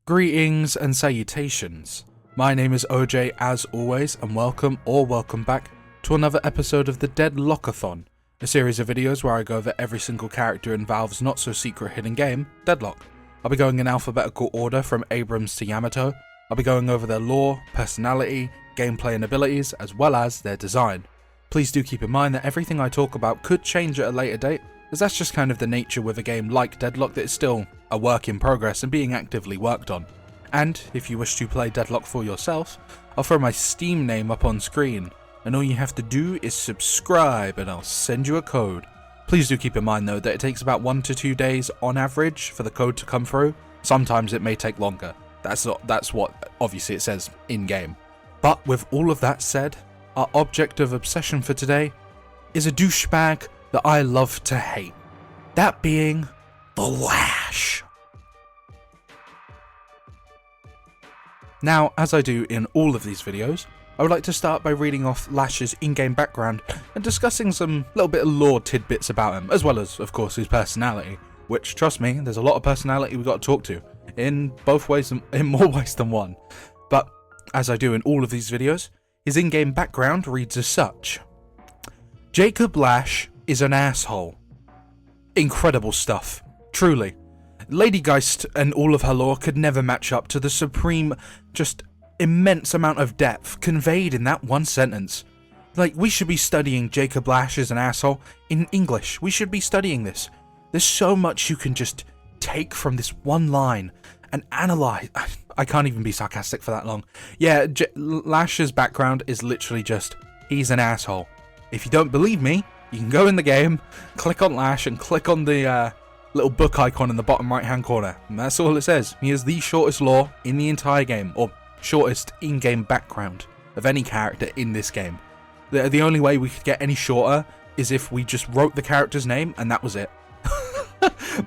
Greetings and salutations. My name is OJ as always, and welcome back to another episode of the Deadlockathon, a series of videos where I go over every single character in Valve's not so secret hidden game, Deadlock. I'll be going in alphabetical order from Abrams to Yamato. I'll be going over their lore, personality, gameplay and abilities, as well as their design. Please do keep in mind that everything I talk about could change at a later date, as that's just kind of the nature with a game like Deadlock that is still a work in progress and being actively worked on. And if you wish to play Deadlock for yourself, I'll throw my Steam name up on screen, and all you have to do is subscribe and I'll send you a code. Please do keep in mind though that it takes about 1 to 2 days on average for the code to come through. Sometimes it may take longer. That's what obviously it says in game. But with all of that said, our object of obsession for today is a douchebag that I love to hate. That being the Lash. Now, as I do in all of these videos, I would like to start by reading off Lash's in-game background and discussing some little bit of lore tidbits about him, as well as, of course, his personality, which, trust me, there's a lot of personality we've got to talk to, in more ways than one. But, as I do in all of these videos, his in-game background reads as such. Jacob Lash is an asshole. Incredible stuff. Truly. Lady Geist and all of her lore could never match up to the supreme, just immense amount of depth conveyed in that one sentence. Like, we should be studying Jacob Lash as an asshole in English. We should be studying this. There's so much you can just take from this one line and analyze. I can't even be sarcastic for that long. Yeah, Lash's background is literally just, he's an asshole. If you don't believe me, you can go in the game, click on Lash, and click on the little book icon in the bottom right hand corner. And that's all it says. He has the shortest lore in the entire game, or shortest in-game background of any character in this game. The only way we could get any shorter is if we just wrote the character's name and that was it.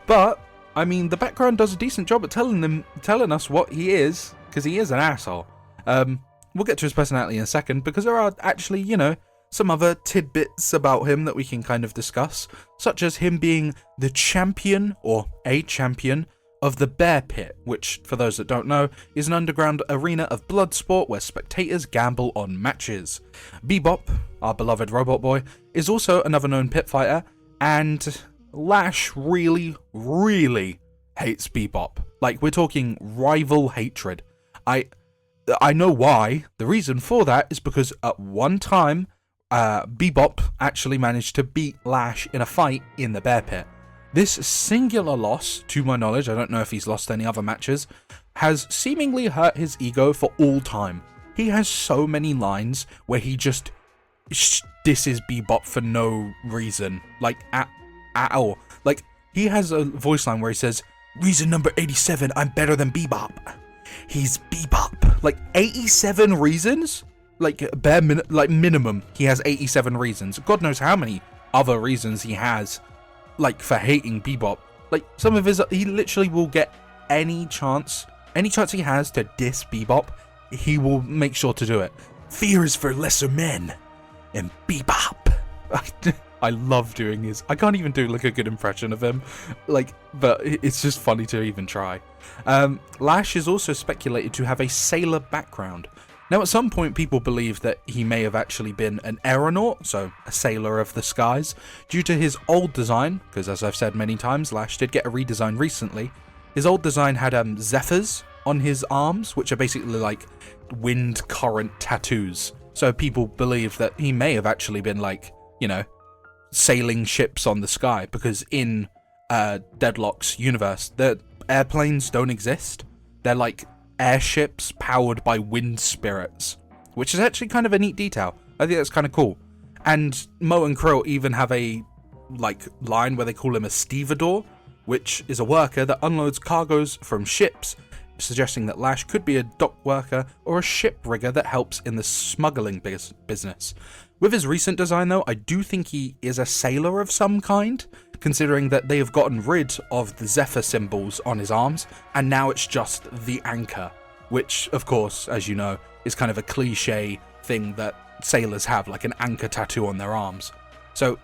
But, I mean, the background does a decent job at telling us what he is, because he is an asshole. We'll get to his personality in a second, because there are actually, some other tidbits about him that we can kind of discuss, such as him being the champion, or a champion, of the Bear Pit, which, for those that don't know, is an underground arena of blood sport where spectators gamble on matches. Bebop, our beloved robot boy, is also another known pit fighter, and Lash really, really hates Bebop. Like, we're talking rival hatred. I know why. The reason for that is because at one time, Bebop actually managed to beat Lash in a fight in the Bear Pit. This singular loss, to my knowledge, I don't know if he's lost any other matches, has seemingly hurt his ego for all time. He has so many lines where he just disses Bebop for no reason, like at all. Like, he has a voice line where he says, "Reason number 87, I'm better than Bebop. He's Bebop." Like, 87 reasons? Like, minimum, he has 87 reasons. God knows how many other reasons he has, like, for hating Bebop. Like, some of his, he literally will get any chance he has to diss Bebop, he will make sure to do it. Fear is for lesser men, and Bebop. I love doing his, I can't even do, like, a good impression of him, like, but it's just funny to even try. Lash is also speculated to have a sailor background. Now, at some point, people believe that he may have actually been an aeronaut, so a sailor of the skies, due to his old design, because as I've said many times, Lash did get a redesign recently. His old design had zephyrs on his arms, which are basically like wind current tattoos. So people believe that he may have actually been like, sailing ships on the sky, because in Deadlock's universe, the airplanes don't exist. They're like airships powered by wind spirits, which is actually kind of a neat detail. I think that's kind of cool. And Mo and Krill even have a line where they call him a stevedore, which is a worker that unloads cargoes from ships, suggesting that Lash could be a dock worker or a ship rigger that helps in the smuggling business. With his recent design though, I do think he is a sailor of some kind, considering that they have gotten rid of the Zephyr symbols on his arms, and now it's just the anchor, which, of course, as you know, is kind of a cliche thing that sailors have, like an anchor tattoo on their arms. So,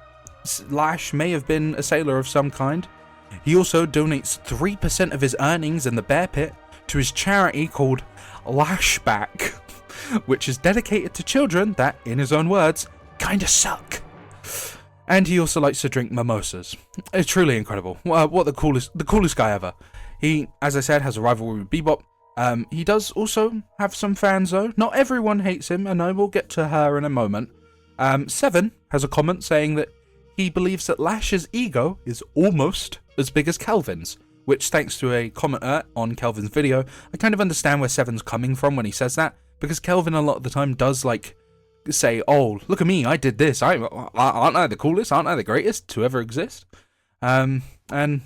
Lash may have been a sailor of some kind. He also donates 3% of his earnings in the Bear Pit to his charity called Lashback, which is dedicated to children that, in his own words, kinda suck. And he also likes to drink mimosas. It's truly incredible. What the coolest guy ever. He, as I said, has a rivalry with Bebop. He does also have some fans though. Not everyone hates him, and I will get to her in a moment. Seven has a comment saying that he believes that Lash's ego is almost as big as Kelvin's, which, thanks to a commenter on Kelvin's video, I kind of understand where Seven's coming from when he says that, because Kelvin a lot of the time does like say, oh, look at me, I did this, aren't I the coolest, aren't I the greatest to ever exist? And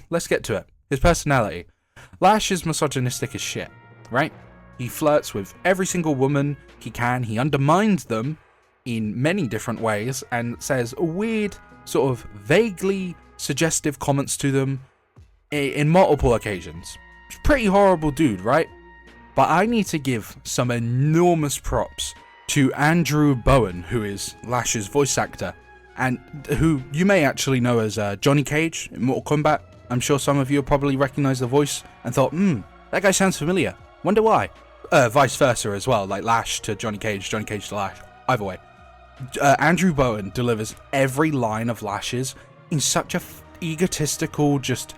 let's get to it. His personality. Lash is misogynistic as shit, right? He flirts with every single woman he can, he undermines them in many different ways, and says weird, sort of vaguely suggestive comments to them in multiple occasions. Pretty horrible dude, right? But I need to give some enormous props to Andrew Bowen, who is Lash's voice actor, and who you may actually know as Johnny Cage in Mortal Kombat. I'm sure some of you probably recognize the voice and thought, that guy sounds familiar. Wonder why? Vice versa as well, like Lash to Johnny Cage to Lash. Either way. Andrew Bowen delivers every line of Lash's in such a egotistical, just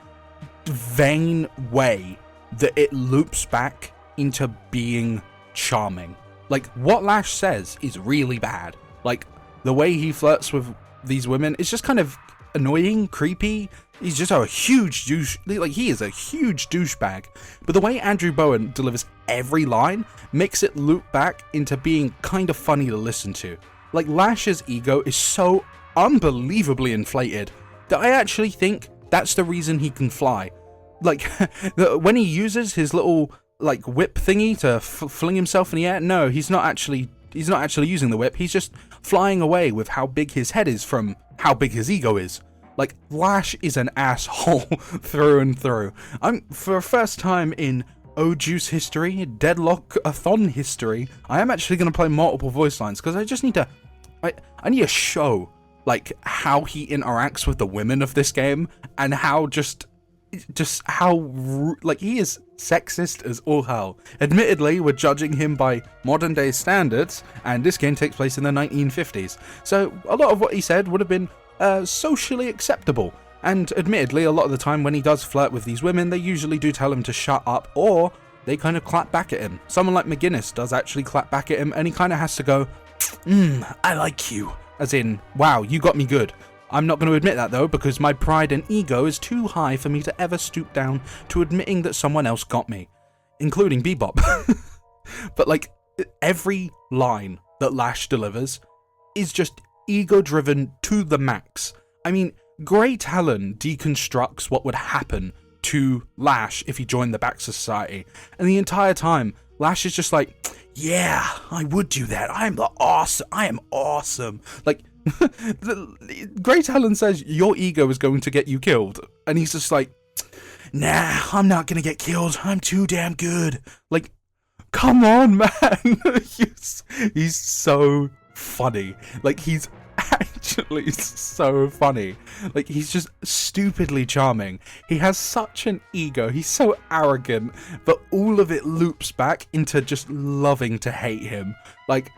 vain way that it loops back into being charming. Like, what Lash says is really bad. Like, the way he flirts with these women is just kind of annoying, creepy. He's just a huge douche. Like, he is a huge douchebag. But the way Andrew Bowen delivers every line makes it loop back into being kind of funny to listen to. Like, Lash's ego is so unbelievably inflated that I actually think that's the reason he can fly. Like, when he uses his little like whip thingy to fling himself in the air, no, he's not actually using the whip. He's just flying away with how big his head is from how big his ego is. Like, Lash is an asshole through and through. For a first time in Juice history, Deadlock-a-thon history, I am actually going to play multiple voice lines, because I just need to I need to show like how he interacts with the women of this game, and how just how like he is sexist as all hell. Admittedly, we're judging him by modern day standards, and this game takes place in the 1950s, so a lot of what he said would have been socially acceptable. And admittedly, a lot of the time when he does flirt with these women, they usually do tell him to shut up, or they kind of clap back at him. Someone like McGuinness does actually clap back at him, and he kind of has to go, I like you, as in, wow, you got me good. I'm not going to admit that though, because my pride and ego is too high for me to ever stoop down to admitting that someone else got me, including Bebop. But like, every line that Lash delivers is just ego-driven to the max. I mean, Grey Talon deconstructs what would happen to Lash if he joined the Baxter Society, and the entire time, Lash is just like, yeah, I would do that. I am awesome. Like, Grey Talon says your ego is going to get you killed, and he's just like, nah, I'm not gonna get killed, I'm too damn good. Like, come on, man. he's so funny. Like, he's actually so funny. Like, he's just stupidly charming. He has such an ego, he's so arrogant, but all of it loops back into just loving to hate him. Like,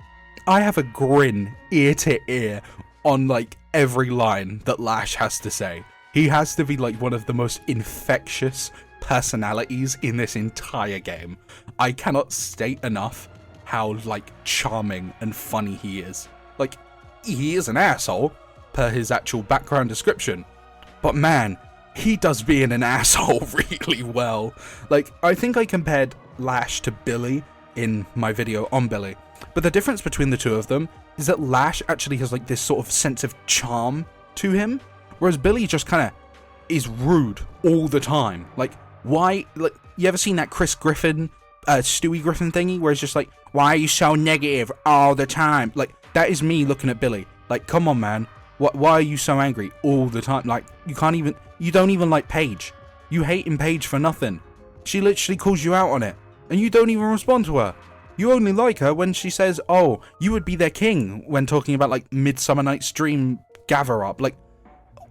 I have a grin ear to ear on like every line that Lash has to say. He has to be like one of the most infectious personalities in this entire game. I cannot state enough how like charming and funny he is. Like, he is an asshole per his actual background description, but man, he does being an asshole really well. Like, I think I compared Lash to Billy in my video on Billy, but the difference between the two of them is that Lash actually has like this sort of sense of charm to him, whereas Billy just kind of is rude all the time. Like, why? Like, you ever seen that Chris Griffin, Stewie Griffin thingy, where it's just like, why are you so negative all the time? Like, that is me looking at Billy. Like, come on, man. Why are you so angry all the time? Like, you don't even like Paige. You hating Paige for nothing. She literally calls you out on it, and you don't even respond to her. You only like her when she says, oh, you would be their king, when talking about like Midsummer Night's Dream gather up. Like,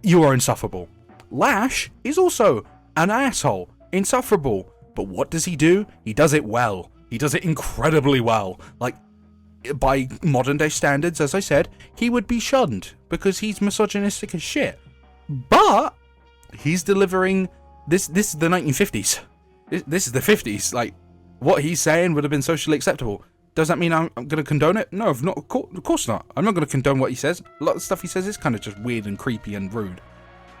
you are insufferable. Lash is also an asshole. Insufferable But what does he do? He does it well. He does it incredibly well. Like, by modern day standards, as I said, he would be shunned because he's misogynistic as shit. But he's delivering this is the 1950s. This is the 50s. Like, what he's saying would have been socially acceptable. Does that mean I'm going to condone it? No, of course not. I'm not going to condone what he says. A lot of the stuff he says is kind of just weird and creepy and rude.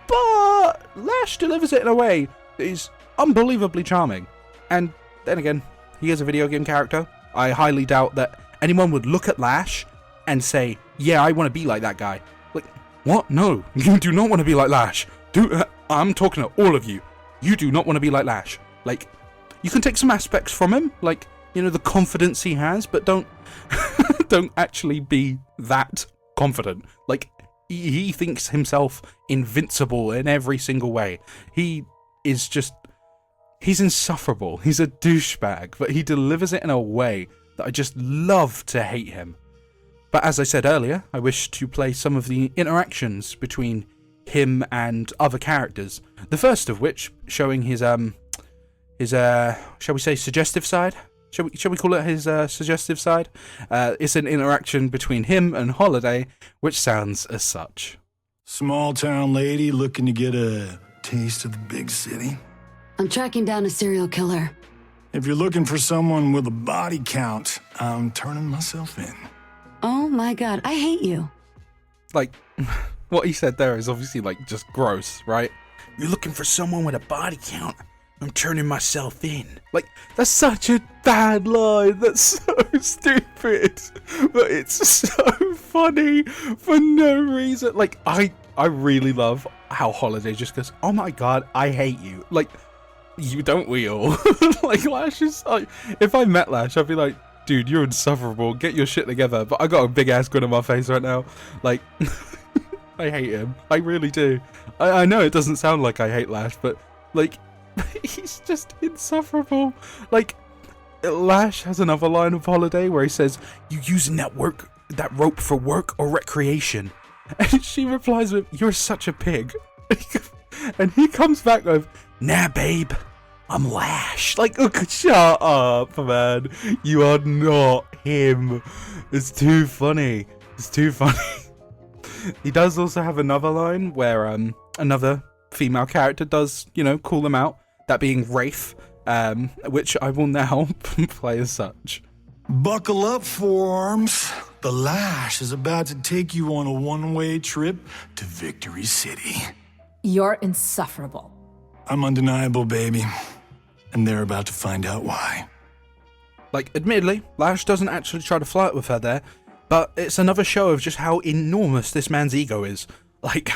But Lash delivers it in a way that is unbelievably charming. And then again, he is a video game character. I highly doubt that anyone would look at Lash and say, yeah, I want to be like that guy. Like, what? No, you do not want to be like Lash. I'm talking to all of you. You do not want to be like Lash. Like, you can take some aspects from him, like, you know, the confidence he has, but don't actually be that confident. Like, he thinks himself invincible in every single way. He's insufferable. He's a douchebag, but he delivers it in a way that I just love to hate him. But as I said earlier, I wish to play some of the interactions between him and other characters. The first of which showing his shall we say, suggestive side? Shall we call it his suggestive side? It's an interaction between him and Holiday, which sounds as such. Small town lady looking to get a taste of the big city? I'm tracking down a serial killer. If you're looking for someone with a body count, I'm turning myself in. Oh my god, I hate you. Like, what he said there is obviously, like, just gross, right? You're looking for someone with a body count. I'm turning myself in. Like, that's such a bad line. That's so stupid. But it's so funny for no reason. Like, I really love how Holiday just goes, oh my god, I hate you. Like, you don't we all? Like, Lash is like, if I met Lash, I'd be like, dude, you're insufferable. Get your shit together. But I got a big ass grin on my face right now. Like, I hate him. I really do. I know it doesn't sound like I hate Lash, but, like, he's just insufferable. Like, Lash has another line of Holiday where he says, you using that rope for work or recreation? And she replies with, you're such a pig. And he comes back with, nah babe, I'm Lash. Like, oh, shut up, man. You are not him. It's too funny. It's too funny. He does also have another line where another female character does, you know, call them out, that being Wraith, which I will now play as such. Buckle up, forearms. The Lash is about to take you on a one-way trip to Victory City. You're insufferable. I'm undeniable, baby. And they're about to find out why. Like, admittedly, Lash doesn't actually try to flirt with her there, but it's another show of just how enormous this man's ego is. Like,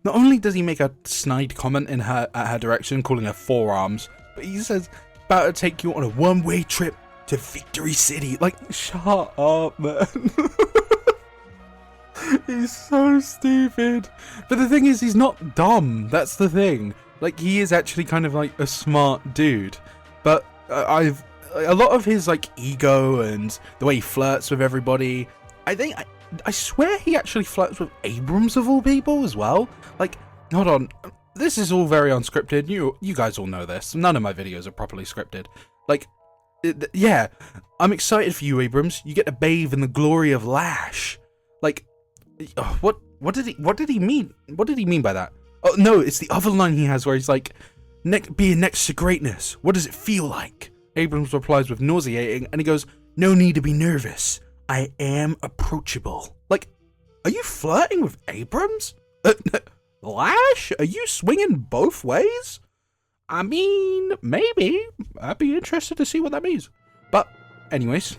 not only does he make a snide comment at her direction, calling her forearms, but he says, about to take you on a one-way trip to Victory City. Like, shut up, man. He's so stupid. But the thing is, he's not dumb. That's the thing. Like, he is actually kind of like a smart dude. But a lot of his, like, ego and the way he flirts with everybody, I swear he actually flirts with Abrams of all people as well. Like, hold on, this is all very unscripted. You guys all know this. None of my videos are properly scripted. Like, yeah, I'm excited for you, Abrams. You get to bathe in the glory of Lash. Like, what did he mean? What did he mean by that? Oh no, it's the other line he has where he's like, being next to greatness. What does it feel like? Abrams replies with nauseating, and he goes, no need to be nervous. I am approachable. Like, are you flirting with Abrams? Lash? Are you swinging both ways? I mean, maybe. I'd be interested to see what that means. But, anyways,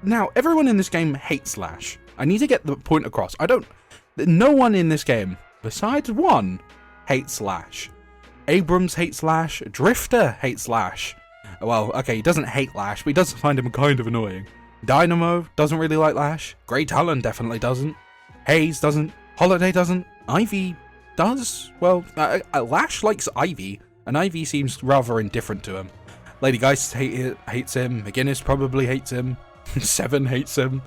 now everyone in this game hates Lash. I need to get the point across. No one in this game, besides one, hates Lash. Abrams hates Lash. Drifter hates Lash. Well, okay, he doesn't hate Lash, but he does find him kind of annoying. Dynamo doesn't really like Lash. Grey Talon definitely doesn't. Hayes doesn't. Holiday doesn't. Ivy does. Well, Lash likes Ivy, and Ivy seems rather indifferent to him. Lady Geist hates him. McGinnis probably hates him. Seven hates him.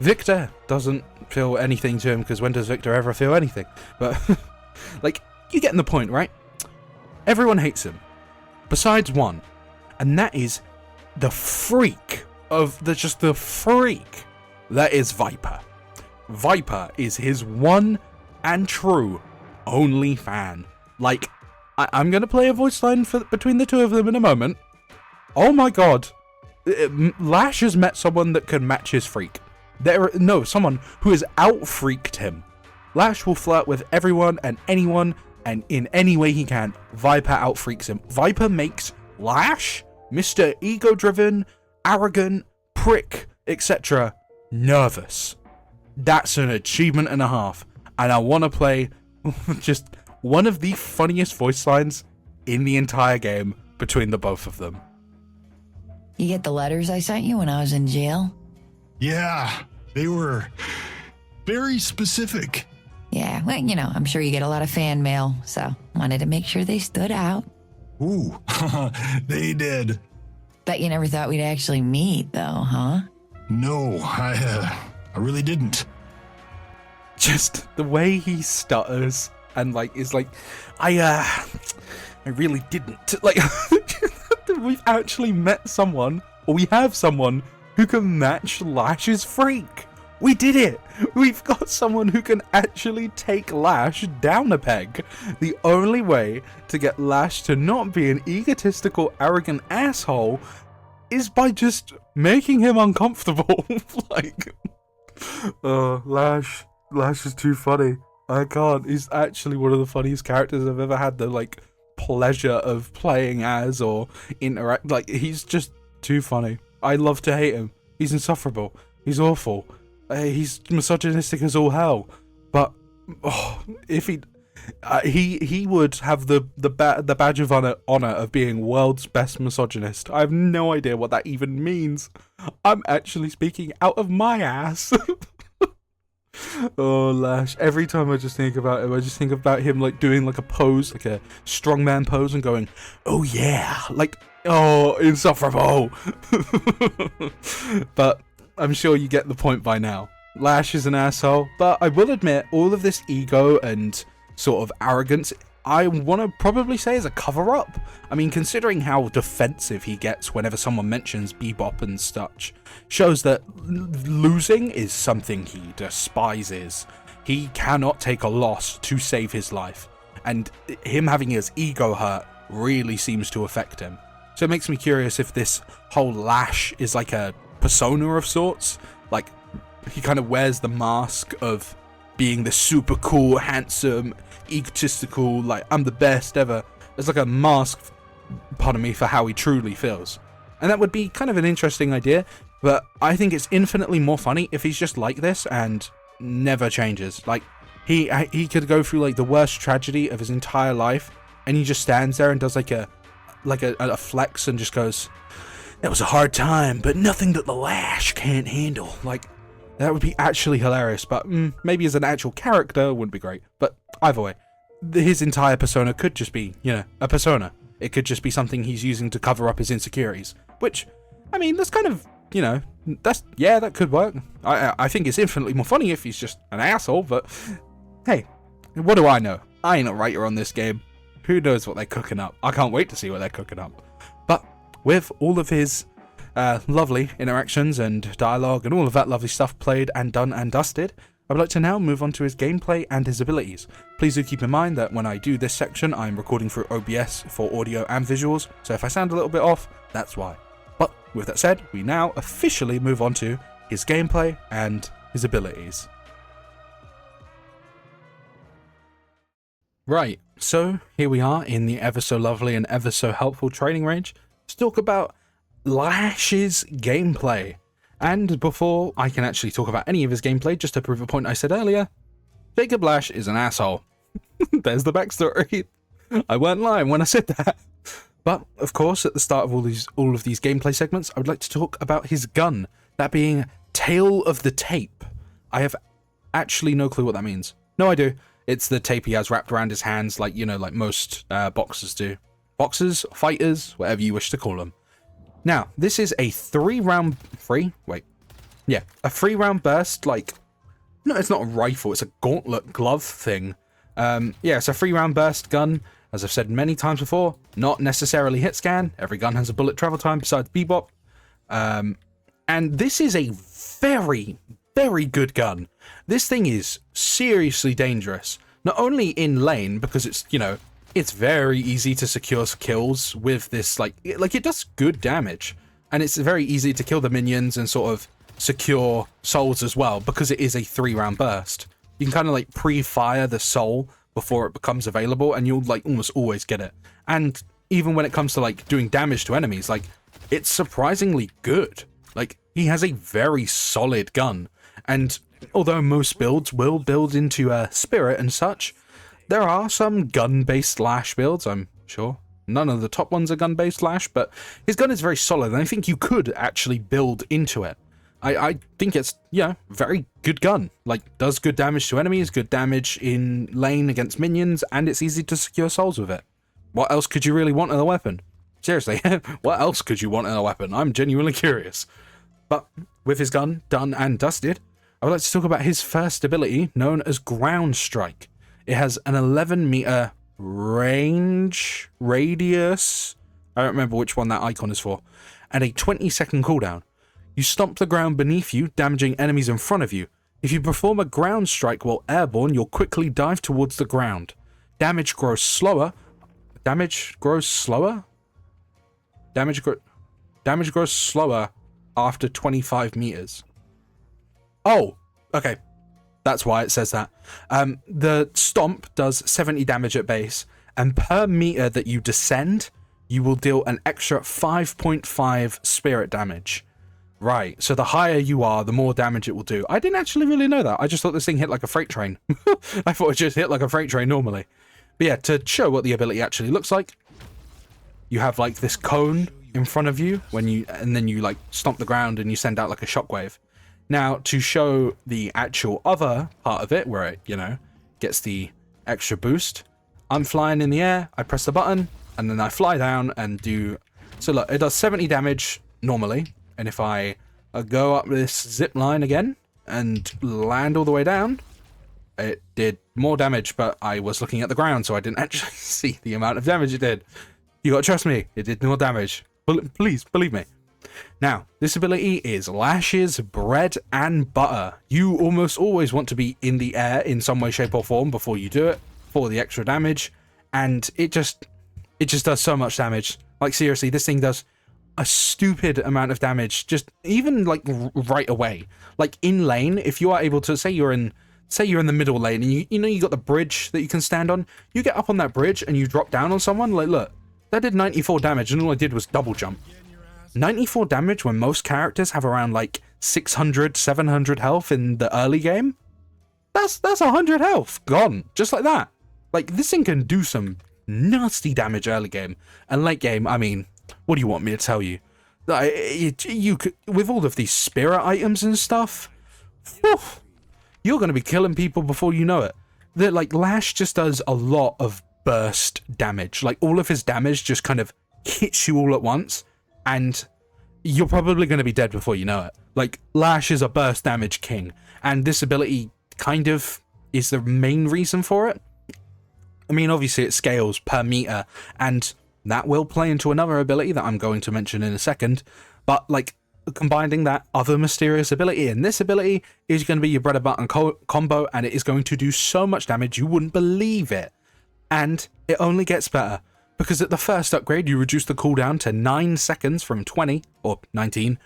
Victor doesn't feel anything to him, because when does Victor ever feel anything? But, like, you're getting the point, right? Everyone hates him. Besides one. and that is the freak of the freak that is Viper. Viper is his one and true only fan. Like, I'm gonna play a voice line between the two of them in a moment. Oh my god, Lash has met someone that can match his freak. Someone who has out-freaked him. Lash will flirt with everyone and anyone, and in any way he can. Viper out-freaks him. Viper makes Lash, Mr. Ego-driven, arrogant, prick, etc., nervous. That's an achievement and a half, and I want to play just one of the funniest voice lines in the entire game between the both of them. You get the letters I sent you when I was in jail? Yeah, they were very specific. Yeah, well, you know, I'm sure you get a lot of fan mail, so wanted to make sure they stood out. Ooh, they did. Bet you never thought we'd actually meet, though, huh? No, I really didn't. Just the way he stutters and like is like, I really didn't. Like, we've actually met someone, or we have someone who can match Lash's freak. We did it! We've got someone who can actually take Lash down a peg. The only way to get Lash to not be an egotistical, arrogant asshole is by just making him uncomfortable. Like, Lash is too funny. I can't. He's actually one of the funniest characters I've ever had the, like, pleasure of playing as or interact. Like, he's just too funny. I love to hate him. He's insufferable. He's awful. He's misogynistic as all hell. But if he would have the badge of honor of being world's best misogynist. I have no idea what that even means. I'm actually speaking out of my ass. Oh, Lash. Every time I just think about him, I just think about him like doing like a pose, like a strongman pose, and going, oh yeah, like, oh, insufferable. But I'm sure you get the point by now. Lash is an asshole, but I will admit all of this ego and sort of arrogance, I want to probably say is a cover-up. I mean, considering how defensive he gets whenever someone mentions Bebop and such, shows that losing is something he despises. He cannot take a loss to save his life, and him having his ego hurt really seems to affect him. So it makes me curious if this whole Lash is like a persona of sorts. Like, he kind of wears the mask of being the super cool, handsome, egotistical, like, I'm the best ever. It's like a mask, pardon me, for how he truly feels. And that would be kind of an interesting idea, but I think it's infinitely more funny if he's just like this and never changes. Like, he could go through like the worst tragedy of his entire life, and he just stands there and does like a flex and just goes, that was a hard time, but nothing that the Lash can't handle. Like, that would be actually hilarious, but maybe as an actual character wouldn't be great. But either way, his entire persona could just be, you know, a persona. It could just be something he's using to cover up his insecurities, which, I mean, that's kind of, you know, that could work. I think it's infinitely more funny if he's just an asshole, but hey, what do I know? I ain't a writer on this game. Who knows what they're cooking up? I can't wait to see what they're cooking up. But with all of his lovely interactions and dialogue and all of that lovely stuff played and done and dusted, I would like to now move on to his gameplay and his abilities. Please do keep in mind that when I do this section, I'm recording through OBS for audio and visuals, so if I sound a little bit off, that's why. But with that said, we now officially move on to his gameplay and his abilities. Right, so here we are in the ever so lovely and ever so helpful training range to talk about Lash's gameplay. And before I can actually talk about any of his gameplay, just to prove a point I said earlier, Jacob Lash is an asshole. There's the backstory. I weren't lying when I said that. But of course, at the start of all of these gameplay segments, I would like to talk about his gun, that being Tail of the Tape. I have actually no clue what that means. No, I do. It's the tape he has wrapped around his hands, like, you know, like most boxers do. Boxers, fighters, whatever you wish to call them. Now, this is a 3-round burst, like, no, it's not a rifle, it's a gauntlet glove thing. Yeah, it's a 3-round burst gun As I've said many times before, not necessarily hit scan. Every gun has a bullet travel time besides Bebop. And this is a very, very good gun. This thing is seriously dangerous. Not only in lane, because it's, you know, it's very easy to secure kills with this, like it does good damage. And it's very easy to kill the minions and sort of secure souls as well, because it is a 3-round burst. You can kind of like pre-fire the soul before it becomes available, and you'll like almost always get it. And even when it comes to like doing damage to enemies, like it's surprisingly good. Like he has a very solid gun. And although most builds will build into a spirit and such, there are some gun-based Lash builds, I'm sure. None of the top ones are gun-based Lash, but his gun is very solid, and I think you could actually build into it. I think it's, yeah, very good gun. Like, does good damage to enemies, good damage in lane against minions, and it's easy to secure souls with it. What else could you really want in a weapon? Seriously, what else could you want in a weapon? I'm genuinely curious. But with his gun done and dusted, I would like to talk about his first ability, known as Ground Strike. It has an 11-meter radius, I don't remember which one that icon is for, and a 20-second cooldown. You stomp the ground beneath you, damaging enemies in front of you. If you perform a ground strike while airborne, you'll quickly dive towards the ground. Damage grows slower. Damage grows slower after 25 meters. Oh, okay. That's why it says that. The stomp does 70 damage at base, and per meter that you descend, you will deal an extra 5.5 spirit damage. Right, so the higher you are, the more damage it will do. I didn't actually really know that. I just thought this thing hit like a freight train. I thought it just hit like a freight train normally. But yeah, to show what the ability actually looks like, you have like this cone in front of you and then you like stomp the ground and you send out like a shockwave. Now, to show the actual other part of it, where it, you know, gets the extra boost, I'm flying in the air, I press the button, and then I fly down and do... So look, it does 70 damage normally, and if I go up this zip line again and land all the way down, it did more damage, but I was looking at the ground, so I didn't actually see the amount of damage it did. You gotta trust me, it did more damage. Please, believe me. Now, this ability is Lash's bread and butter. You almost always want to be in the air in some way, shape, or form before you do it, for the extra damage, and it just does so much damage. Like, seriously, this thing does a stupid amount of damage, just even like right away. Like in lane, if you are able to, say you're in the middle lane and you know you got the bridge that you can stand on, you get up on that bridge and you drop down on someone, like look, that did 94 damage and all I did was double jump. 94 damage when most characters have around like 600, 700 health in the early game? That's 100 health gone, just like that. Like, this thing can do some nasty damage early game, and late game, I mean, what do you want me to tell you? You could, with all of these spirit items and stuff, whew, you're going to be killing people before you know it. Like, Lash just does a lot of burst damage. Like, all of his damage just kind of hits you all at once, and you're probably going to be dead before you know it. Like, Lash is a burst damage king, and this ability kind of is the main reason for it. I mean, obviously it scales per meter, and that will play into another ability that I'm going to mention in a second, but like combining that other mysterious ability and this ability is going to be your bread and butter combo, and it is going to do so much damage you wouldn't believe it. And it only gets better, because at the first upgrade you reduce the cooldown to 9 seconds from 20 or 19.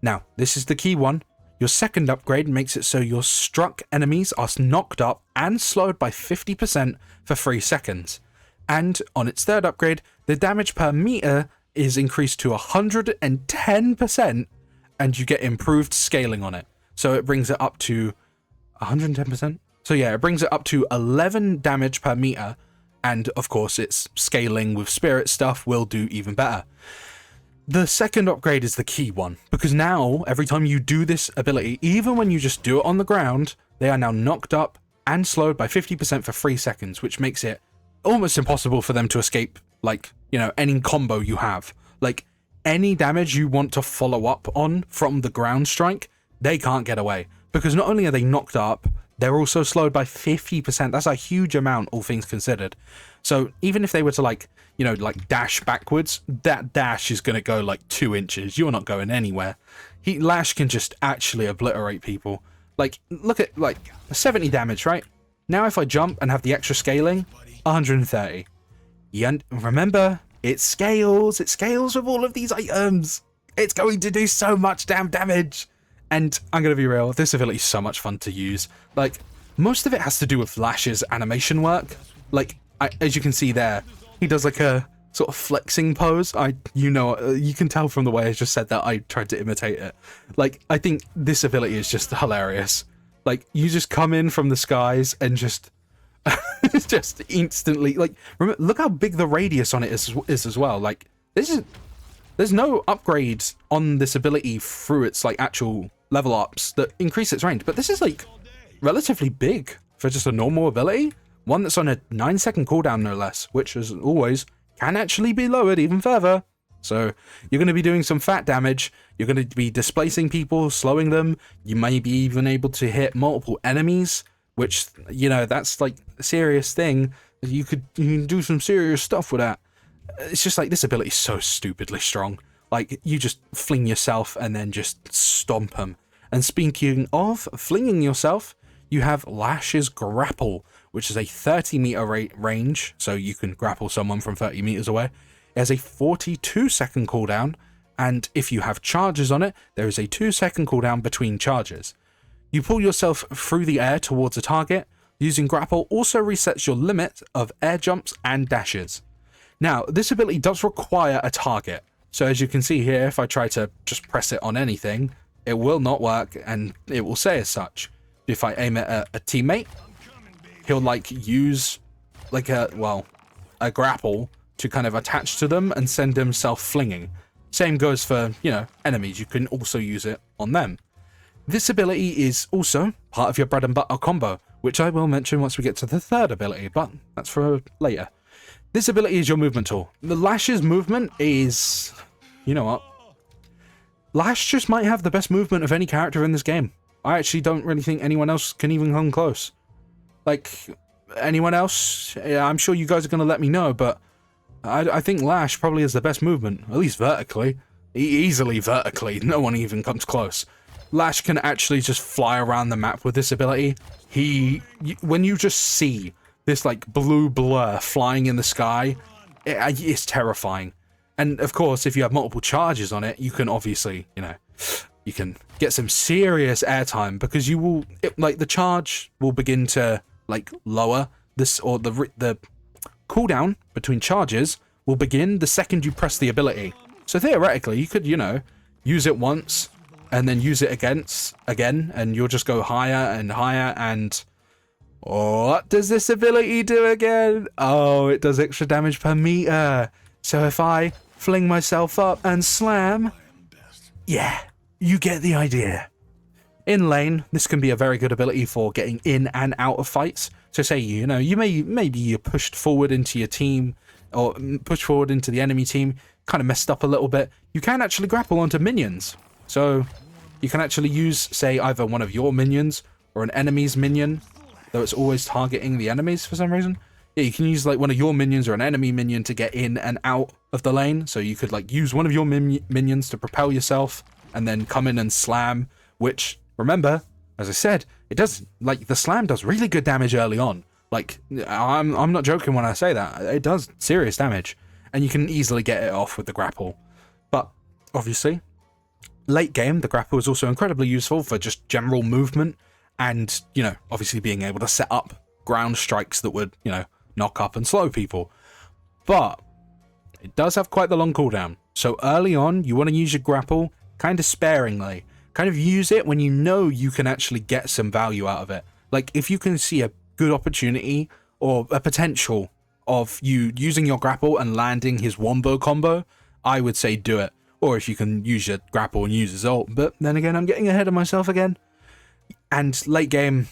Now, this is the key one. Your second upgrade makes it so your struck enemies are knocked up and slowed by 50% for 3 seconds. And on its third upgrade, the damage per meter is increased to 110%, and you get improved scaling on it. So it brings it up to 110%. So yeah, it brings it up to 11 damage per meter, and of course its scaling with spirit stuff will do even better. The second upgrade is the key one, because now every time you do this ability, even when you just do it on the ground, they are now knocked up and slowed by 50% for 3 seconds, which makes it almost impossible for them to escape, like, you know, any combo you have. Like, any damage you want to follow up on from the ground strike, they can't get away, because not only are they knocked up, they're also slowed by 50%. That's a huge amount, all things considered. So even if they were to like, you know, like dash backwards, that dash is going to go like 2 inches. You're not going anywhere. Lash can just actually obliterate people. Like, look at like 70 damage, right? Now if I jump and have the extra scaling, 130. Remember, it scales with all of these items. It's going to do so much damn damage. And I'm going to be real, this ability is so much fun to use. Like, most of it has to do with Lash's animation work. Like, as you can see there, he does like a sort of flexing pose. You can tell from the way I just said that I tried to imitate it. Like, I think this ability is just hilarious. Like, you just come in from the skies and just just instantly, like, remember, look how big the radius on it is as well. Like, there's no upgrades on this ability through its like actual level ups that increase its range, but this is like relatively big for just a normal ability, one that's on a 9-second cooldown no less, which as always can actually be lowered even further. So you're going to be doing some fat damage, you're going to be displacing people, slowing them, you may be even able to hit multiple enemies, which, you know, that's like a serious thing. You can do some serious stuff with that. It's just like, this ability is so stupidly strong. Like, you just fling yourself and then just stomp them. And speaking of flinging yourself, you have Lash's Grapple, which is a 30-meter range, so you can grapple someone from 30 meters away. It has a 42-second cooldown, and if you have charges on it, there is a 2-second cooldown between charges. You pull yourself through the air towards a target. Using Grapple also resets your limit of air jumps and dashes. Now, this ability does require a target. So as you can see here, if I try to just press it on anything, it will not work, and it will say as such. If I aim at a teammate, he'll like use like a grapple to kind of attach to them and send himself flinging. Same goes for, you know, enemies. You can also use it on them. This ability is also part of your bread and butter combo, which I will mention once we get to the third ability, but that's for later. This ability is your movement tool. The Lash's movement is, you know what? Lash just might have the best movement of any character in this game. I actually don't really think anyone else can even come close. Like, anyone else? Yeah, I'm sure you guys are going to let me know, but I think Lash probably has the best movement, at least vertically. Easily vertically, no one even comes close. Lash can actually just fly around the map with this ability. When you just see this like blue blur flying in the sky, it's terrifying. And of course, if you have multiple charges on it, you can obviously, you know, you can get some serious airtime, because the charge will begin to like lower this, or the cooldown between charges will begin the second you press the ability. So theoretically, you could, you know, use it once and then use it again, and you'll just go higher and higher. And what does this ability do again? Oh, it does extra damage per meter. So if I fling myself up and slam, yeah, you get the idea. In lane, this can be a very good ability for getting in and out of fights. So say, you know, maybe you're pushed forward into your team, or pushed forward into the enemy team, kind of messed up a little bit. You can actually grapple onto minions. So you can actually use, say, either one of your minions or an enemy's minion, though it's always targeting the enemies for some reason. Yeah, you can use like one of your minions or an enemy minion to get in and out of the lane. So you could like use one of your minions to propel yourself and then come in and slam, which, remember, as I said, it does, like, the slam does really good damage early on. Like, I'm not joking when I say that. It does serious damage, and you can easily get it off with the grapple. But obviously, late game, the grapple is also incredibly useful for just general movement, and, you know, obviously being able to set up ground strikes that would, you know, knock up and slow people. But it does have quite the long cooldown. So early on, you want to use your grapple kind of sparingly. Kind of use it when you know you can actually get some value out of it. Like, if you can see a good opportunity or a potential of you using your grapple and landing his wombo combo, I would say do it. Or if you can use your grapple and use his ult. But then again, I'm getting ahead of myself again. And late game,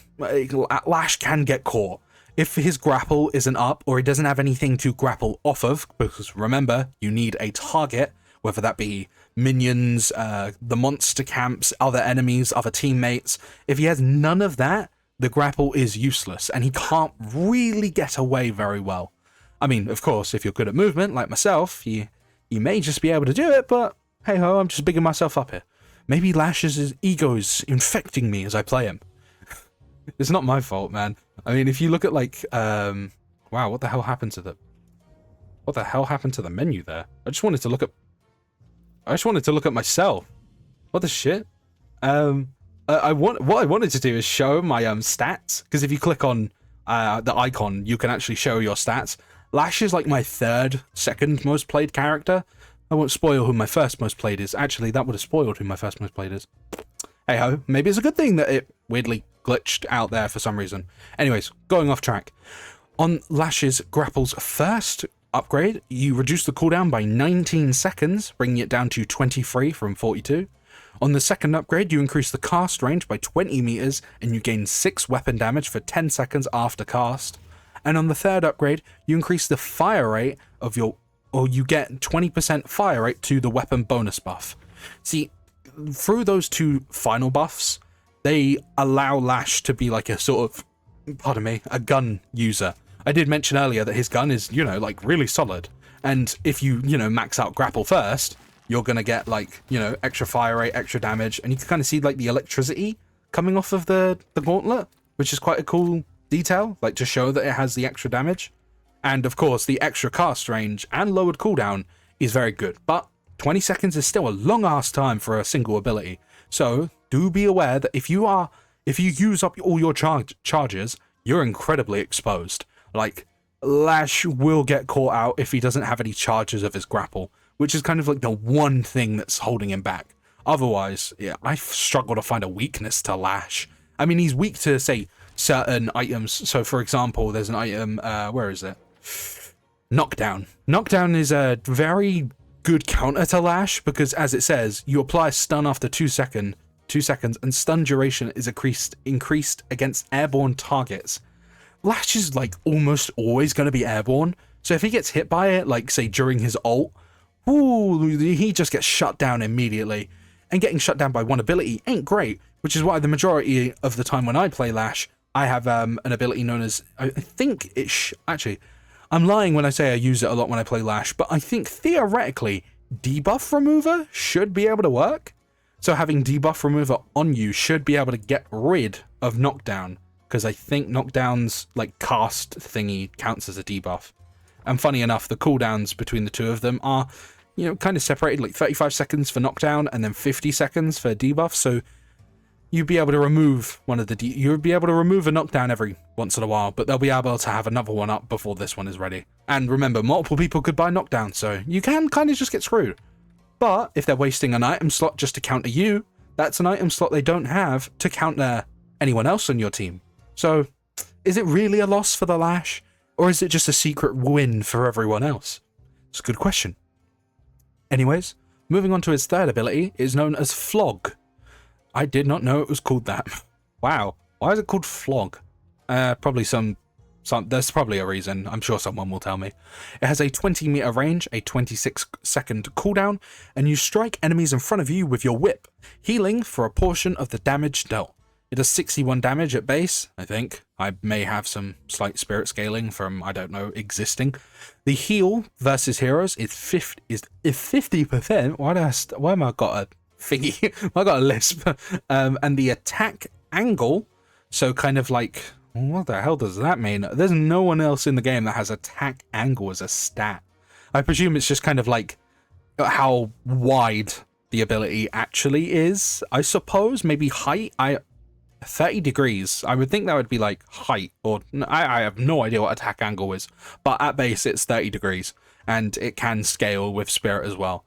Lash can get caught. If his grapple isn't up, or he doesn't have anything to grapple off of, because remember, you need a target, whether that be minions, the monster camps, other enemies, other teammates. If he has none of that, the grapple is useless, and he can't really get away very well. I mean, of course, if you're good at movement, like myself, you may just be able to do it, but hey-ho, I'm just bigging myself up here. Maybe Lash's ego is infecting me as I play him. It's not my fault, man. I mean, if you look at, like, wow, what the hell happened to the menu there? I just wanted to look at myself. What the shit? What I wanted to do is show my stats, because if you click on the icon, you can actually show your stats. Lash is like my second most played character. I won't spoil who my first most played is. Actually, that would have spoiled who my first most played is. Hey ho, maybe it's a good thing that it weirdly glitched out there for some reason. Anyways, going off track. On Lash's grapple's first upgrade, you reduce the cooldown by 19 seconds, bringing it down to 23 from 42. On the second upgrade, you increase the cast range by 20 meters, and you gain 6 weapon damage for 10 seconds after cast. And on the third upgrade, you increase the fire rate of you get 20% fire rate to the weapon bonus buff. See, through those two final buffs, they allow Lash to be like a sort of, a gun user. I did mention earlier that his gun is, like really solid. And if you, max out grapple first, you're going to get like, extra fire rate, extra damage. And you can kind of see like the electricity coming off of the gauntlet, which is quite a cool detail, like to show that it has the extra damage. And of course, the extra cast range and lowered cooldown is very good. But 20 seconds is still a long ass time for a single ability. So do be aware that if you use up all your charges, you're incredibly exposed. Like, Lash will get caught out if he doesn't have any charges of his grapple, which is kind of like the one thing that's holding him back. Otherwise, yeah, I struggle to find a weakness to Lash. I mean, he's weak to, say, certain items. So, for example, there's an item, where is it? Knockdown. Knockdown is a very good counter to Lash because, as it says, you apply a stun after 2 seconds, and stun duration is increased against airborne targets. Lash is like almost always going to be airborne, so if he gets hit by it, like say during his ult, he just gets shut down immediately. And getting shut down by one ability ain't great, which is why the majority of the time when I play Lash, I have an ability known as, I think it actually, I'm lying when I say I use it a lot when I play Lash, but I think theoretically debuff remover should be able to work. So having debuff remover on you should be able to get rid of knockdown, because I think knockdown's like cast thingy counts as a debuff. And funny enough, the cooldowns between the two of them are, kind of separated, like 35 seconds for knockdown and then 50 seconds for debuff. So you'd be able to remove you'd be able to remove a knockdown every once in a while, but they'll be able to have another one up before this one is ready. And remember, multiple people could buy knockdown, so you can kind of just get screwed. But if they're wasting an item slot just to counter you, that's an item slot they don't have to counter anyone else on your team. So, is it really a loss for the Lash? Or is it just a secret win for everyone else? It's a good question. Anyways, moving on to his third ability, is known as Flog. I did not know it was called that. Wow, why is it called Flog? Probably there's probably a reason. I'm sure someone will tell me. It has a 20 meter range, a 26-second cooldown, and you strike enemies in front of you with your whip, healing for a portion of the damage dealt. It does 61 damage at base, I think. I may have some slight spirit scaling from, I don't know, existing. The heal versus heroes is 50%. Why am I got a thingy? I got a lisp. And the attack angle, so kind of like, what the hell does that mean? There's no one else in the game that has attack angle as a stat. I presume it's just kind of like how wide the ability actually is, I suppose. Maybe height. 30 degrees. I would think that would be like height, or I have no idea what attack angle is, but at base it's 30 degrees, and it can scale with spirit as well.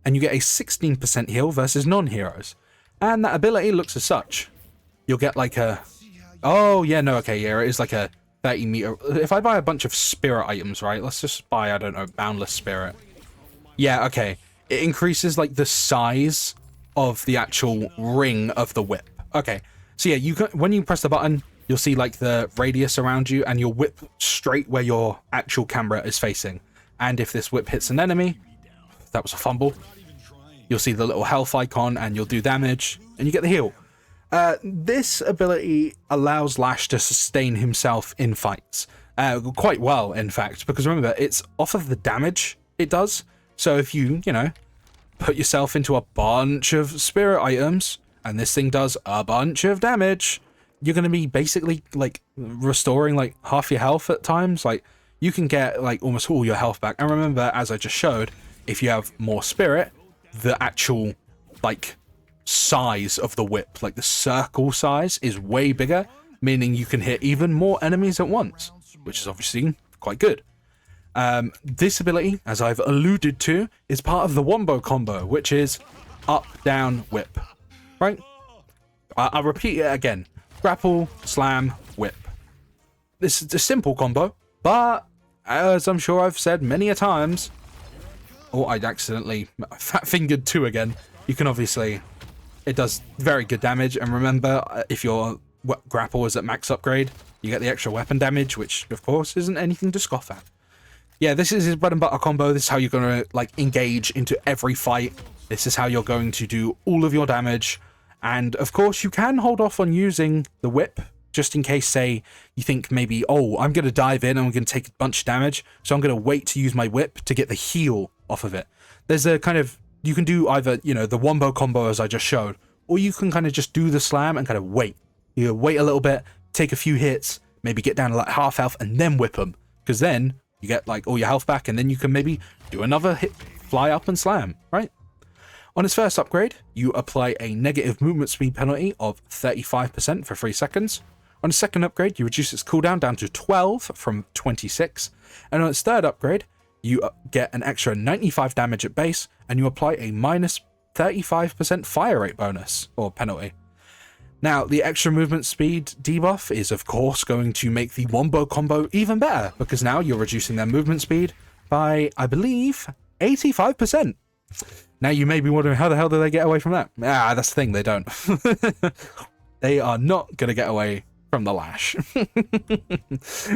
And you get a 16% heal versus non-heroes. And that ability looks as such. You'll get like a... Oh, yeah, no, okay, yeah, it is like a 30 meter... If I buy a bunch of spirit items, right? Let's just buy, I don't know, Boundless Spirit. Yeah, okay. It increases like the size of the actual ring of the whip. Okay. So yeah, when you press the button, you'll see like the radius around you, and you'll whip straight where your actual camera is facing. And if this whip hits an enemy, that was a fumble, you'll see the little health icon and you'll do damage and you get the heal. This ability allows Lash to sustain himself in fights. Quite well, in fact, because remember, it's off of the damage it does. So if you put yourself into a bunch of spirit items, and this thing does a bunch of damage, you're going to be basically, like, restoring, like, half your health at times. Like, you can get, like, almost all your health back. And remember, as I just showed, if you have more spirit, the actual, like, size of the whip, like the circle size, is way bigger, meaning you can hit even more enemies at once, which is obviously quite good. This ability, as I've alluded to, is part of the wombo combo, which is up, down, whip, right? I'll repeat it again. Grapple, slam, whip. This is a simple combo, but as I'm sure I've said many a times, I accidentally fat-fingered 2 again. You can obviously, it does very good damage, and remember, if your grapple is at max upgrade, you get the extra weapon damage, which of course isn't anything to scoff at. Yeah, this is his bread and butter combo. This is how you're going to, like, engage into every fight. This is how you're going to do all of your damage. And of course, you can hold off on using the whip, just in case, say, you think maybe, oh, I'm going to dive in and I'm going to take a bunch of damage, so I'm going to wait to use my whip to get the heal off of it. There's a kind of, you can do either, the wombo combo as I just showed, or you can kind of just do the slam and kind of wait. You wait a little bit, take a few hits, maybe get down to like half health, and then whip them. Because then you get like all your health back, and then you can maybe do another hit, fly up and slam, right? On his first upgrade, you apply a negative movement speed penalty of 35% for 3 seconds. On his second upgrade, you reduce its cooldown down to 12 from 26. And on its third upgrade, you get an extra 95 damage at base, and you apply a minus 35% fire rate bonus, or penalty. Now, the extra movement speed debuff is, of course, going to make the wombo combo even better, because now you're reducing their movement speed by, I believe, 85%. Now, you may be wondering, how the hell do they get away from that? That's the thing, they don't. They are not going to get away from the Lash.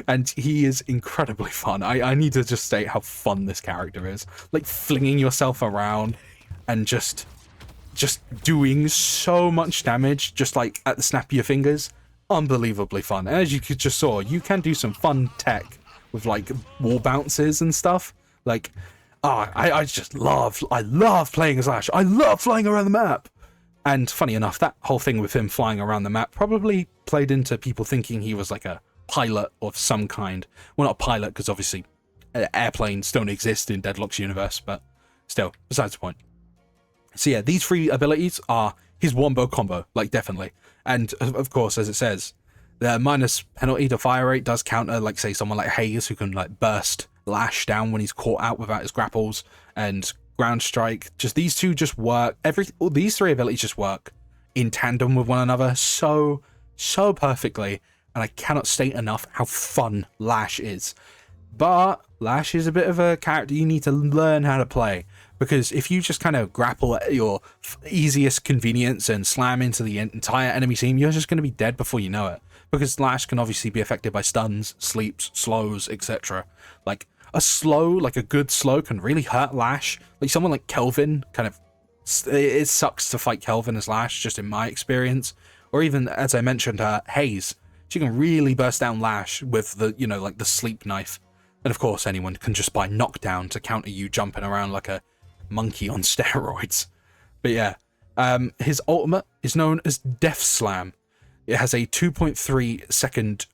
And he is incredibly fun. I need to just state how fun this character is. Like, flinging yourself around and just doing so much damage, just like at the snap of your fingers. Unbelievably fun. And as you just saw, you can do some fun tech with like wall bounces and stuff. Like, I love playing as Lash. I love flying around the map. And funny enough, that whole thing with him flying around the map probably played into people thinking he was like a pilot of some kind. Well, not a pilot, because obviously airplanes don't exist in Deadlock's universe, but still, besides the point. So yeah, these 3 abilities are his wombo combo, like, definitely. And of course, as it says, the minus penalty to fire rate does counter, like, say, someone like Hayes, who can, like, burst Lash down when he's caught out without his grapples, and ground strike. Just these two just work. These 3 abilities just work in tandem with one another so perfectly, and I cannot state enough how fun Lash is. But Lash is a bit of a character you need to learn how to play, because if you just kind of grapple at your easiest convenience and slam into the entire enemy team, you're just going to be dead before you know it. Because Lash can obviously be affected by stuns, sleeps, slows, etc. Like a good slow can really hurt Lash. Like someone like Kelvin, it sucks to fight Kelvin as Lash, just in my experience. Or even, as I mentioned, Hayes. She can really burst down Lash with the, like the sleep knife. And of course, anyone can just buy knockdown to counter you jumping around like a monkey on steroids. But yeah, his ultimate is known as Death Slam. It has a 2.3 second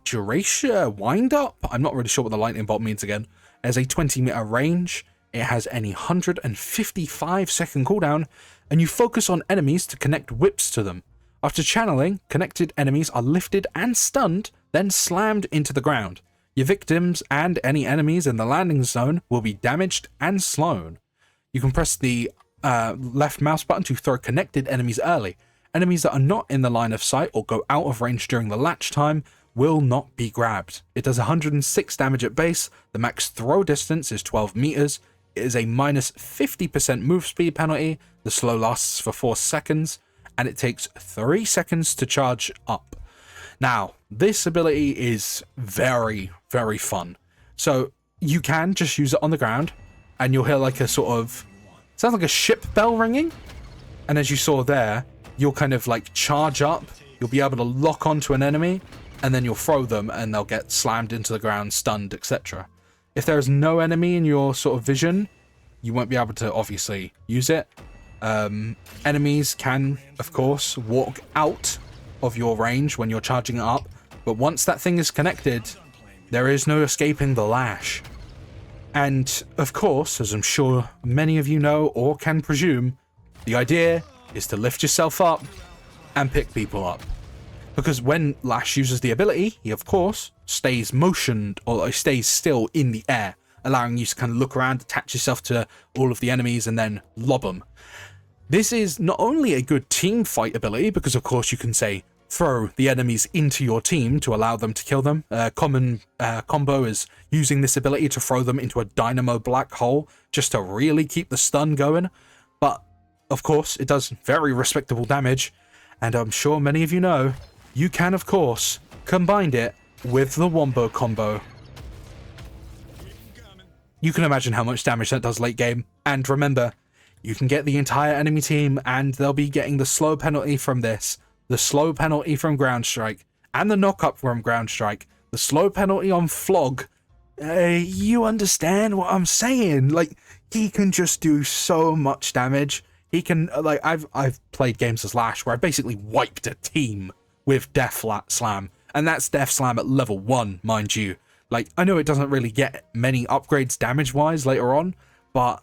duration wind up. I'm not really sure what the lightning bolt means again. It has a 20-meter range. It has a 155 second cooldown, and you focus on enemies to connect whips to them. After channeling, connected enemies are lifted and stunned, then slammed into the ground. Your victims and any enemies in the landing zone will be damaged and slown. You can press the left mouse button to throw connected enemies early. Enemies that are not in the line of sight or go out of range during the latch time will not be grabbed. It does 106 damage at base. The max throw distance is 12 meters. It is a minus 50% move speed penalty. The slow lasts for 4 seconds, and it takes 3 seconds to charge up. Now, this ability is very, very fun. So you can just use it on the ground, and you'll hear like a sort of, sounds like a ship bell ringing. And as you saw there, you'll kind of like charge up, you'll be able to lock onto an enemy, and then you'll throw them and they'll get slammed into the ground, stunned, etc. If there is no enemy in your sort of vision, you won't be able to obviously use it. Enemies can, of course, walk out of your range when you're charging it up, but once that thing is connected, there is no escaping the lash. And, of course, as I'm sure many of you know or can presume, the idea is to lift yourself up and pick people up. Because when Lash uses the ability, he, of course, stays motioned or stays still in the air, allowing you to kind of look around, attach yourself to all of the enemies, and then lob them. This is not only a good team fight ability, because, of course, you can, say, throw the enemies into your team to allow them to kill them. Common combo is using this ability to throw them into a dynamo black hole just to really keep the stun going. But, of course, it does very respectable damage, and I'm sure many of you know, you can, of course, combine it with the Wombo combo. You can imagine how much damage that does late game, and remember, you can get the entire enemy team, and they'll be getting the slow penalty from this, the slow penalty from ground strike, and the knock-up from ground strike, the slow penalty on flog. You understand what I'm saying? Like, he can just do so much damage. He can, like, I've played games as Lash where I basically wiped a team with Death Slam, and that's Death Slam at level 1, mind you. Like, I know it doesn't really get many upgrades damage-wise later on, but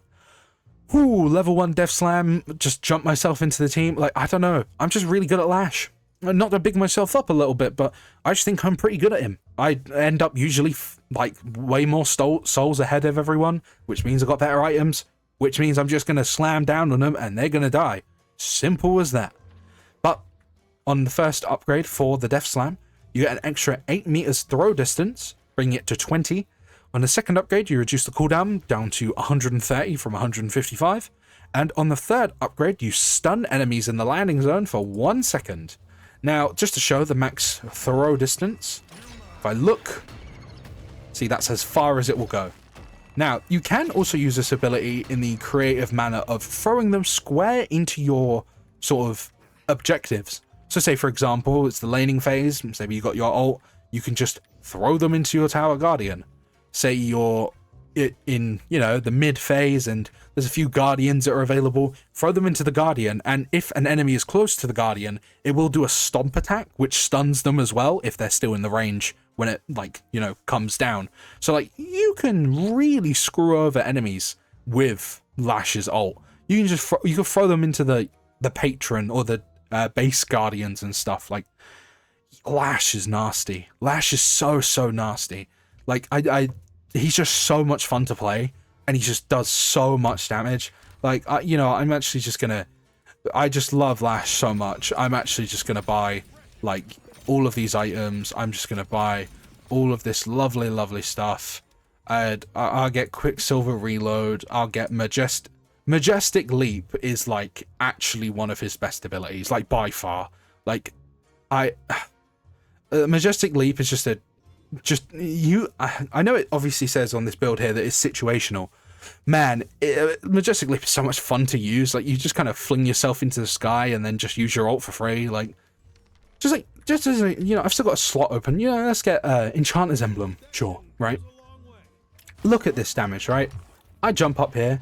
level 1 Death Slam, just jump myself into the team. Like, I don't know. I'm just really good at Lash. Not to big myself up a little bit, but I just think I'm pretty good at him. I end up usually, like, way more souls ahead of everyone, which means I've got better items, which means I'm just going to slam down on them and they're going to die. Simple as that. But on the first upgrade for the Death Slam, you get an extra 8 meters throw distance, bringing it to 20. On the second upgrade, you reduce the cooldown down to 130 from 155. And on the third upgrade, you stun enemies in the landing zone for 1 second. Now, just to show the max throw distance, if I look, see, that's as far as it will go. Now, you can also use this ability in the creative manner of throwing them square into your sort of objectives. So say, for example, it's the laning phase, maybe you got your ult, you can just throw them into your Tower Guardian. Say you're in, you know, the mid phase and there's a few Guardians that are available, throw them into the Guardian, and if an enemy is close to the Guardian, it will do a stomp attack, which stuns them as well if they're still in the range when it, like, you know, comes down. So, like, you can really screw over enemies with Lash's ult. You can just you can throw them into the patron or the base Guardians and stuff. Like, Lash is nasty. Lash is so nasty. Like, he's just so much fun to play, and he just does so much damage. Like, you know, I'm actually just gonna, I just love Lash so much. I'm actually just gonna buy, like, all of these items. I'm just gonna buy all of this lovely stuff. I'll get Quicksilver Reload. I'll get Majestic Leap is, like, actually one of his best abilities, like, by far. Like, Majestic Leap is I know it obviously says on this build here that it's situational. Man, Majestic Leap is so much fun to use. Like, you just kind of fling yourself into the sky and then just use your ult for free. Like, just as a, you know, I've still got a slot open. You know, let's get Enchanter's Emblem. Sure, right? Look at this damage, right? I jump up here.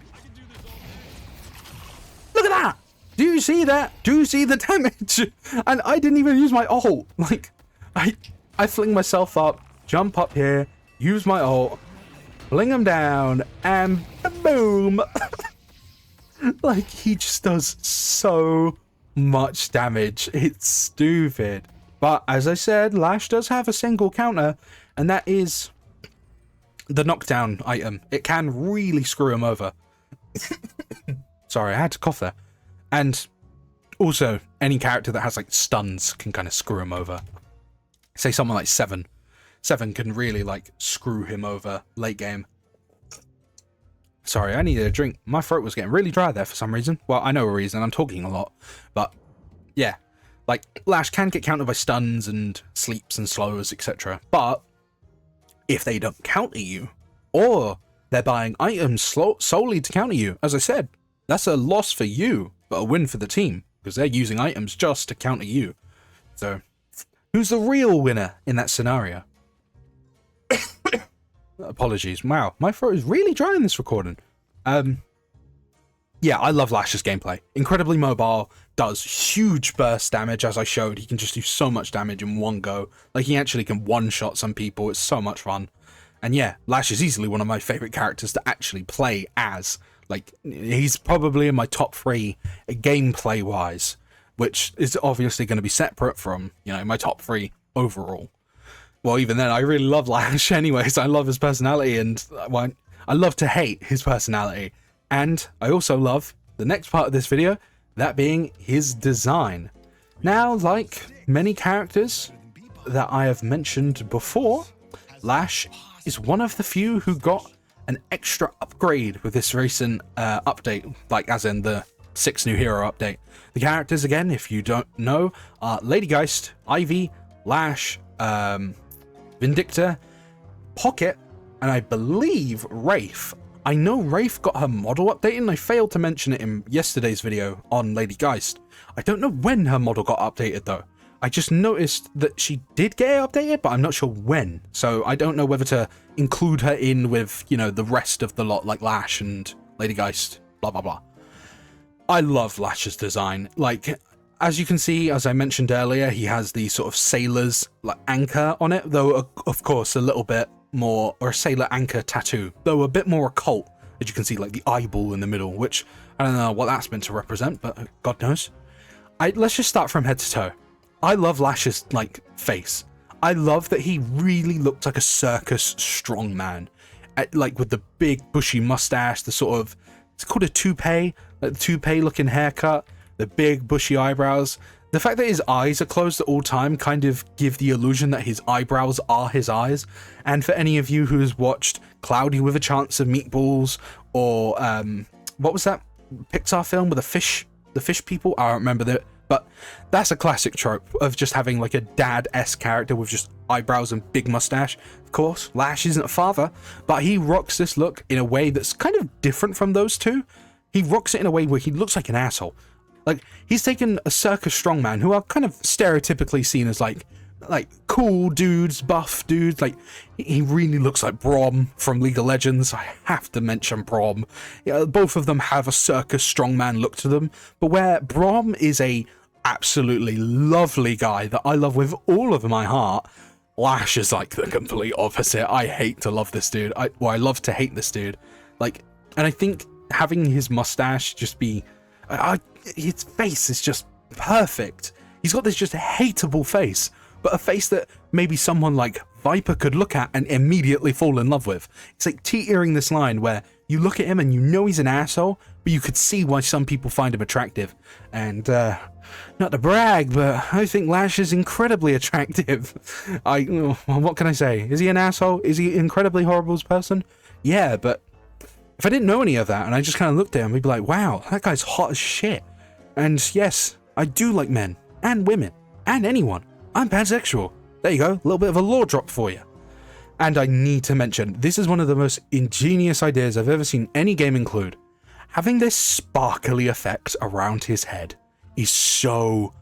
Look at that! Do you see that? Do you see the damage? And I didn't even use my ult. Like, I fling myself up, jump up here, use my ult, fling him down, and boom! Like, he just does so much damage. It's stupid. But as I said, Lash does have a single counter, and that is the knockdown item. It can really screw him over. Sorry, I had to cough there. And also, any character that has, like, stuns can kind of screw him over. Say someone like Seven. Seven can really, like, screw him over late game. Sorry, I needed a drink. My throat was getting really dry there for some reason. Well, I know a reason. I'm talking a lot. But, yeah. Like, Lash can get countered by stuns and sleeps and slows, etc. But, if they don't counter you, or they're buying items solely to counter you, as I said, that's a loss for you, but a win for the team. because they're using items just to counter you. So, who's the real winner in that scenario? Apologies. Wow, my throat is really dry in this recording. Yeah, I love Lash's gameplay. Incredibly mobile, does huge burst damage, as I showed. He can just do so much damage in one go. Like, he actually can one-shot some people. It's so much fun. And yeah, Lash is easily one of my favorite characters to actually play as. Like, he's probably in my top 3 gameplay-wise, which is obviously going to be separate from, you know, my top 3 overall. Well, even then, I really love Lash anyways. I love his personality, and well, I love to hate his personality. And I also love the next part of this video, that being his design. Now, like many characters that I have mentioned before, Lash is one of the few who got an extra upgrade with this recent update, like as in the 6 new hero update. The characters, again, if you don't know, are Lady Geist, Ivy, Lash, Vindicta, Pocket, and I believe Wraith. I know Wraith got her model updated, and I failed to mention it in yesterday's video on Lady Geist. I don't know when her model got updated though. I just noticed that she did get it updated, but I'm not sure when. So I don't know whether to include her in with, you know, the rest of the lot, like Lash and Lady Geist, blah, blah, blah. I love Lash's design. Like, as you can see, as I mentioned earlier, he has the sort of sailor's like anchor on it, though, of course, a little bit more, or a sailor anchor tattoo, though a bit more occult, as you can see, like the eyeball in the middle, which I don't know what that's meant to represent, but God knows. Let's just start from head to toe. I love Lash's like face. I love that he really looked like a circus strongman, like with the big bushy mustache, the sort of, it's called a toupee, like the toupee looking haircut, the big bushy eyebrows. The fact that his eyes are closed at all time kind of give the illusion that his eyebrows are his eyes. And for any of you who has watched Cloudy with a Chance of Meatballs, or what was that Pixar film with the fish people? I don't remember that, but that's a classic trope of just having like a dad-esque character with just eyebrows and big mustache. Of course, Lash isn't a father, but he rocks this look in a way that's kind of different from those two. He rocks it in a way where he looks like an asshole. Like, he's taken a circus strongman who are kind of stereotypically seen as like cool dudes, buff dudes. Like, he really looks like Brom from League of Legends. I have to mention Brom. Yeah, both of them have a circus strongman look to them, but where Brom is a absolutely lovely guy that I love with all of my heart, Lash is like the complete opposite. I hate to love this dude. I love to hate this dude. Like, and I think having his mustache just be, his face is just perfect. He's got this just hateable face, but a face that maybe someone like Viper could look at and immediately fall in love with. It's like teetering this line where you look at him and you know he's an asshole, but you could see why some people find him attractive. And not to brag, but I think Lash is incredibly attractive. What can I say? Is he an asshole? Is he incredibly horrible as a person? Yeah, but if I didn't know any of that and I just kind of looked at him, I'd be like, wow, that guy's hot as shit. And yes, I do like men and women and anyone. I'm pansexual. There you go, a little bit of a lore drop for you. And I need to mention, this is one of the most ingenious ideas I've ever seen any game include. Having this sparkly effect around his head is so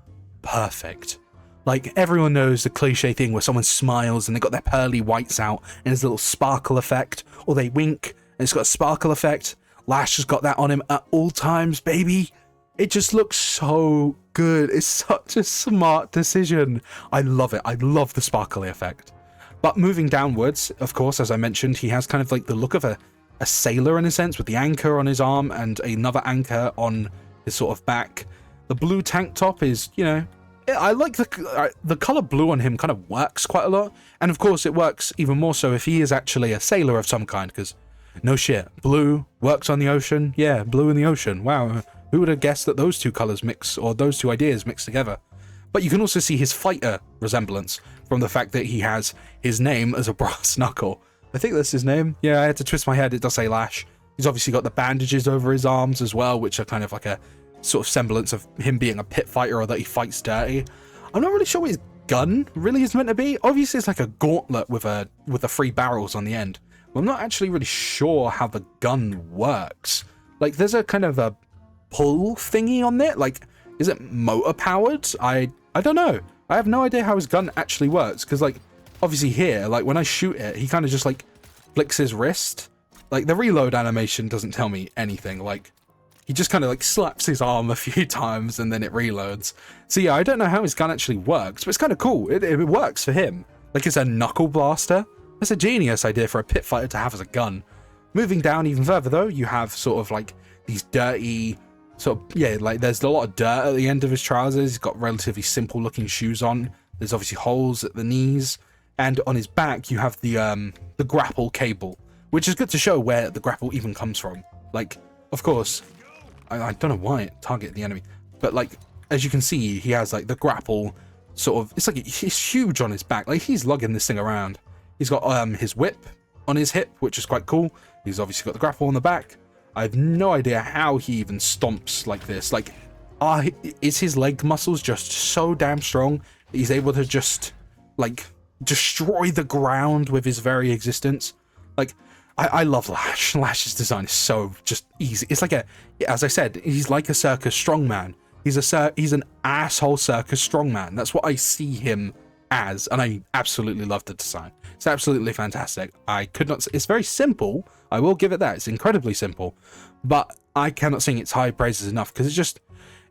perfect. Like, everyone knows the cliche thing where someone smiles and they got their pearly whites out and there's a little sparkle effect, or they wink and it's got a sparkle effect. Lash has got that on him at all times, baby. It just looks so good. It's such a smart decision. I love it. I love the sparkly effect. But moving downwards, of course, as I mentioned, he has kind of like the look of a sailor in a sense, with the anchor on his arm and another anchor on his sort of back. The blue tank top is, you know, I like the color blue on him kind of works quite a lot. And of course, it works even more so if he is actually a sailor of some kind, because no shit, blue works on the ocean. Yeah, blue in the ocean. Wow. Who would have guessed that those two colors mix, or those two ideas mix together? But you can also see his fighter resemblance from the fact that he has his name as a brass knuckle. I think that's his name. Yeah, I had to twist my head. It does say Lash. He's obviously got the bandages over his arms as well, which are kind of like a sort of semblance of him being a pit fighter, or that he fights dirty. I'm not really sure what his gun really is meant to be. Obviously, it's like a gauntlet with the 3 barrels on the end. But I'm not actually really sure how the gun works. Like, there's a kind of a pull thingy on it. Like, is it motor powered? I don't know. I have no idea how his gun actually works, because like obviously here, like when I shoot it, he kind of just like flicks his wrist. Like the reload animation doesn't tell me anything. Like he just kind of like slaps his arm a few times and then it reloads. So yeah, I don't know how his gun actually works, but it's kind of cool. It works for him. Like it's a knuckle blaster. That's a genius idea for a pit fighter to have as a gun. Moving down even further though, you have sort of like these dirty sort of, yeah, like there's a lot of dirt at the end of his trousers. He's got relatively simple looking shoes on. There's obviously holes at the knees, and on his back you have the grapple cable, which is good to show where the grapple even comes from. Like, of course, I don't know why it targeted the enemy, but like as you can see, he has like the grapple sort of, it's like it's huge on his back. Like he's lugging this thing around. He's got his whip on his hip, which is quite cool. He's obviously got the grapple on the back. I have no idea how he even stomps like this. Like, is his leg muscles just so damn strong that he's able to just like destroy the ground with his very existence? Like, I love Lash. Lash's design is so just easy. It's like as I said, he's like a circus strongman. He's an asshole circus strongman. That's what I see him as, and I absolutely love the design. It's absolutely fantastic. I could not. It's very simple. I will give it that. It's incredibly simple, but I cannot sing its high praises enough, because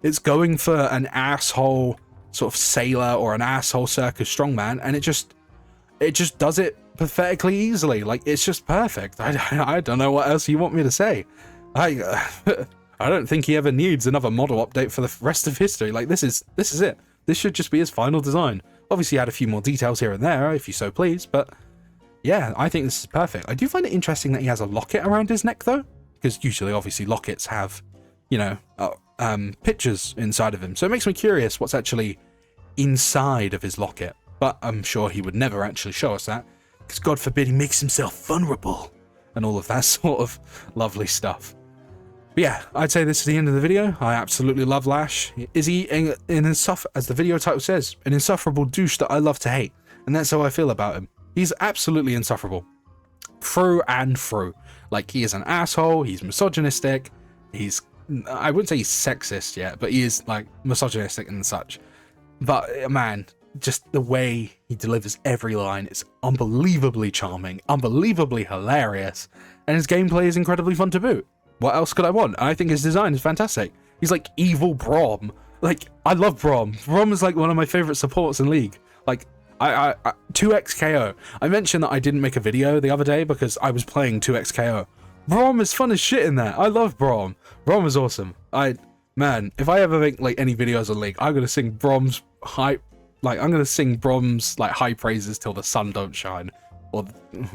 it's going for an asshole sort of sailor or an asshole circus strongman, and it just does it pathetically easily. Like, it's just perfect. I don't know what else you want me to say. I don't think he ever needs another model update for the rest of history. Like, this is it. This should just be his final design. Obviously add a few more details here and there if you so please, but yeah, I think this is perfect. I do find it interesting that he has a locket around his neck though, because usually obviously lockets have, you know, pictures inside of him. So it makes me curious what's actually inside of his locket, but I'm sure he would never actually show us that, because God forbid he makes himself vulnerable and all of that sort of lovely stuff. But yeah, I'd say this is the end of the video. I absolutely love Lash. Is he as the video title says, an insufferable douche that I love to hate? And that's how I feel about him. He's absolutely insufferable. Through and through. Like, he is an asshole, he's misogynistic, I wouldn't say he's sexist yet, but he is like misogynistic and such. But man, just the way he delivers every line is unbelievably charming, unbelievably hilarious, and his gameplay is incredibly fun to boot. What else could I want? I think his design is fantastic. He's like evil Brom. Like, I love Brom. Brom is like one of my favorite supports in League. Like, 2xKO. I mentioned that I didn't make a video the other day because I was playing 2xKO. Brom is fun as shit in there. I love Brom. Brom is awesome. Man, if I ever make like any videos on League, I'm gonna sing Brom's high praises till the sun don't shine. Or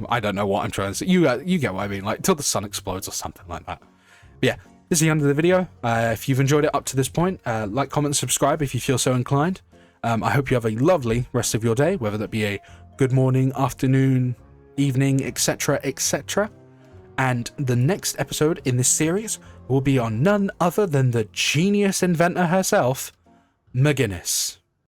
I don't know what I'm trying to say. You get what I mean, like till the sun explodes or something like that. But yeah, this is the end of the video. If you've enjoyed it up to this point, like, comment, subscribe if you feel so inclined. I hope you have a lovely rest of your day, whether that be a good morning, afternoon, evening, etc, etc. And the next episode in this series will be on none other than the genius inventor herself, McGinnis.